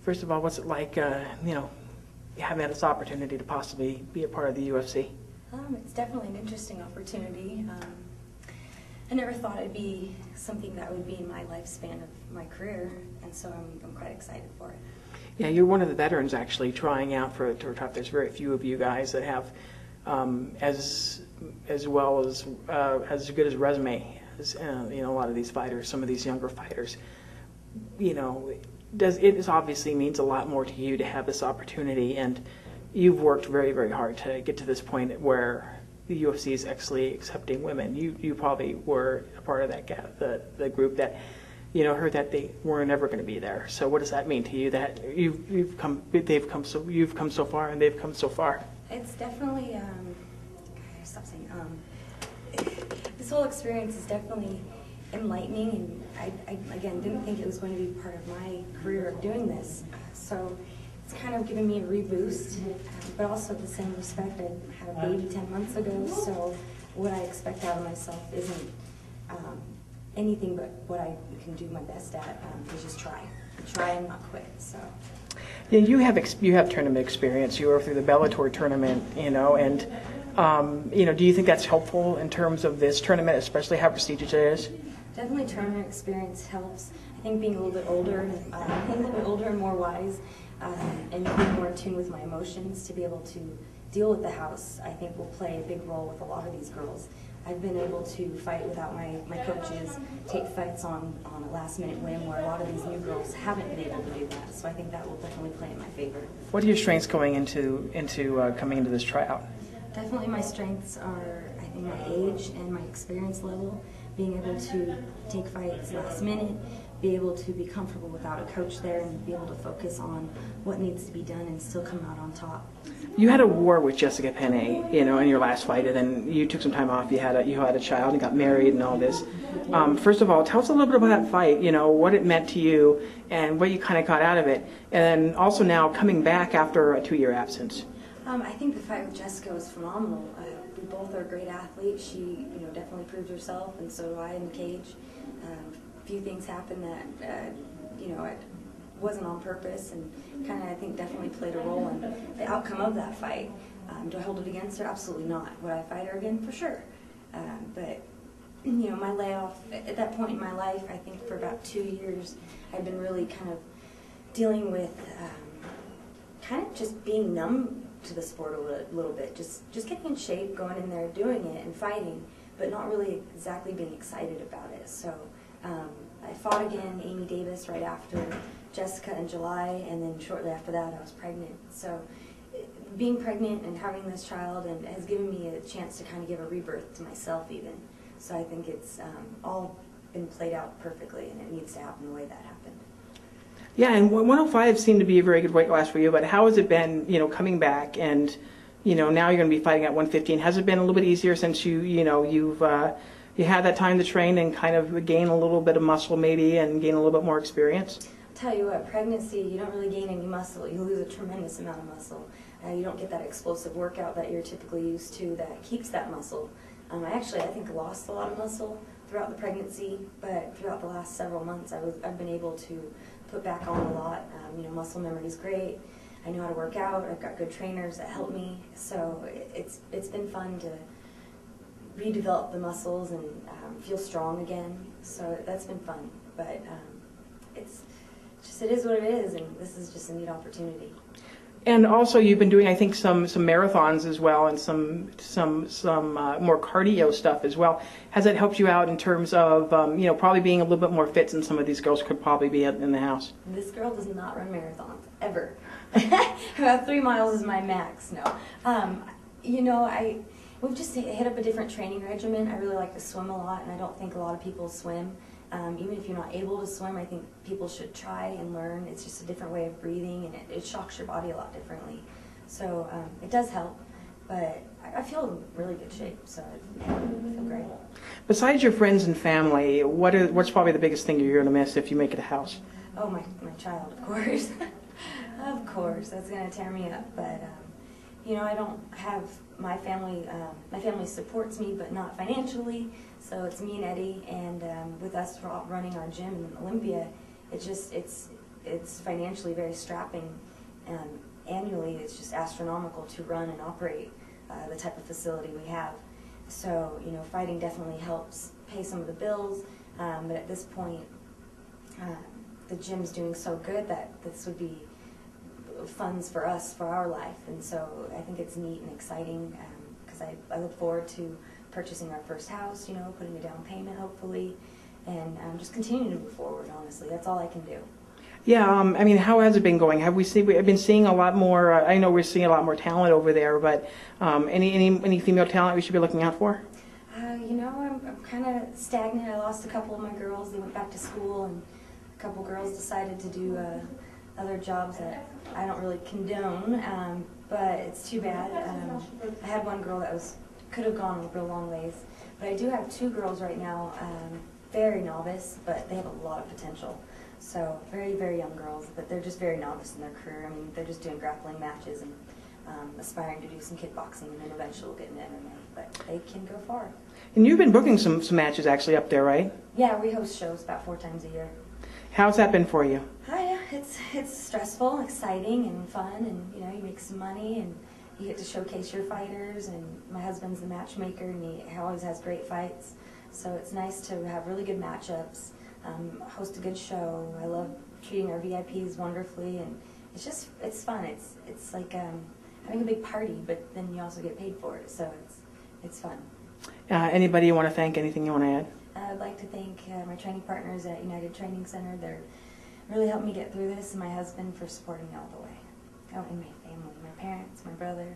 First of all, what's it like, having this opportunity to possibly be a part of the UFC? It's definitely an interesting opportunity. I never thought it'd be something that would be in my lifespan of my career, and so I'm quite excited for it. Yeah, you're one of the veterans actually trying out for TUF. There's very few of you guys that have as well as good as resume as a lot of these fighters, some of these younger fighters. It obviously means a lot more to you to have this opportunity, and you've worked very, very hard to get to this point where the UFC is actually accepting women. You probably were a part of that the group that heard that they were never going to be there. So what does that mean to you that you've come so far and they've come so far? It's definitely this whole experience is definitely enlightening, and I again didn't think it was going to be part of my career of doing this. So it's kind of given me a reboost, but also at the same respect, I had a baby 10 months ago, so what I expect out of myself isn't anything but what I can do my best at, is just try and not quit. So. Yeah, you have tournament experience. You were through the Bellator tournament, and do you think that's helpful in terms of this tournament, especially how prestigious it is? Definitely, tournament experience helps. I think being a little bit older, and more wise, and being more in tune with my emotions to be able to deal with the house, I think will play a big role with a lot of these girls. I've been able to fight without my coaches, take fights on a last-minute whim where a lot of these new girls haven't been able to do that. So I think that will definitely play in my favor. What are your strengths going into coming into this tryout? Definitely my strengths are, I think, my age and my experience level, being able to take fights last minute, be able to be comfortable without a coach there, and be able to focus on what needs to be done and still come out on top. You had a war with Jessica Penne, in your last fight, and then you took some time off. You had a child and got married and all this. First of all, tell us a little bit about that fight. What it meant to you and what you kind of got out of it, and then also now coming back after a 2-year absence. I think the fight with Jessica was phenomenal. We both are great athletes. She, definitely proved herself, and so do I in the cage. A few things happened that, it wasn't on purpose, and kind of, I think, definitely played a role in the outcome of that fight. Do I hold it against her? Absolutely not. Would I fight her again? For sure. But, my layoff, at that point in my life, I think for about 2 years, I'd been really kind of dealing with kind of just being numb to the sport a little bit, just getting in shape, going in there, doing it, and fighting, but not really exactly being excited about it. So I fought again Amy Davis right after Jessica in July, and then shortly after that I was pregnant. So being pregnant and having this child has given me a chance to kind of give a rebirth to myself even. So I think it's all been played out perfectly, and it needs to happen the way that happened. Yeah, and 105 seemed to be a very good weight class for you, but how has it been, coming back and, now you're going to be fighting at 115. Has it been a little bit easier since you've had that time to train and kind of gain a little bit of muscle maybe and gain a little bit more experience? I'll tell you what, pregnancy, you don't really gain any muscle. You lose a tremendous amount of muscle. You don't get that explosive workout that you're typically used to that keeps that muscle. I think lost a lot of muscle throughout the pregnancy, but throughout the last several months I've been able to put back on a lot. Muscle memory is great. I know how to work out. I've got good trainers that help me. So it's been fun to redevelop the muscles and feel strong again. So that's been fun. But it is what it is, and this is just a neat opportunity. And also, you've been doing, I think, some marathons as well, and some more cardio stuff as well. Has that helped you out in terms of, probably being a little bit more fit than some of these girls could probably be in the house? This girl does not run marathons, ever. About 3 miles is my max, no. We've just hit up a different training regimen. I really like to swim a lot, and I don't think a lot of people swim. Even if you're not able to swim, I think people should try and learn. It's just a different way of breathing, and it shocks your body a lot differently. So it does help, but I feel in really good shape, so I feel great. Besides your friends and family, what's probably the biggest thing you're going to miss if you make it a house? Oh, my child, of course. Of course, that's going to tear me up, but I don't have my family. My family supports me, but not financially. So it's me and Eddie, and with us running our gym in Olympia, it's it's financially very strapping. Annually, it's just astronomical to run and operate the type of facility we have. So, you know, fighting definitely helps pay some of the bills, but at this point, the gym's doing so good that this would be funds for us, for our life, and so I think it's neat and exciting, because I look forward to purchasing our first house, you know, putting a down payment hopefully, and just continuing to move forward. Honestly, that's all I can do. Yeah, I mean, how has it been going? Have we've been seeing a lot more, I know we're seeing a lot more talent over there, but any female talent we should be looking out for? You know, I'm kind of stagnant. I lost a couple of my girls. They went back to school, and a couple girls decided to do other jobs that I don't really condone, but it's too bad. I had one girl that could have gone a real long ways, but I do have two girls right now, very novice, but they have a lot of potential. So very, very young girls, but they're just very novice in their career. I mean, they're just doing grappling matches and aspiring to do some kickboxing, and then eventually we'll get into MMA, but they can go far. And you've been booking some matches actually up there, right? Yeah, we host shows about 4 times a year. How's that been for you? Yeah, it's stressful, exciting, and fun, and you know, you make some money, and you get to showcase your fighters, and my husband's the matchmaker, and he always has great fights, so it's nice to have really good matchups, host a good show. I love treating our VIPs wonderfully, and it's fun. It's like having a big party, but then you also get paid for it, so it's fun. Anybody you want to thank? Anything you want to add? I'd like to thank my training partners at United Training Center. They're really helped me get through this, and my husband for supporting me all the way. Oh, and my family, my parents, my brother.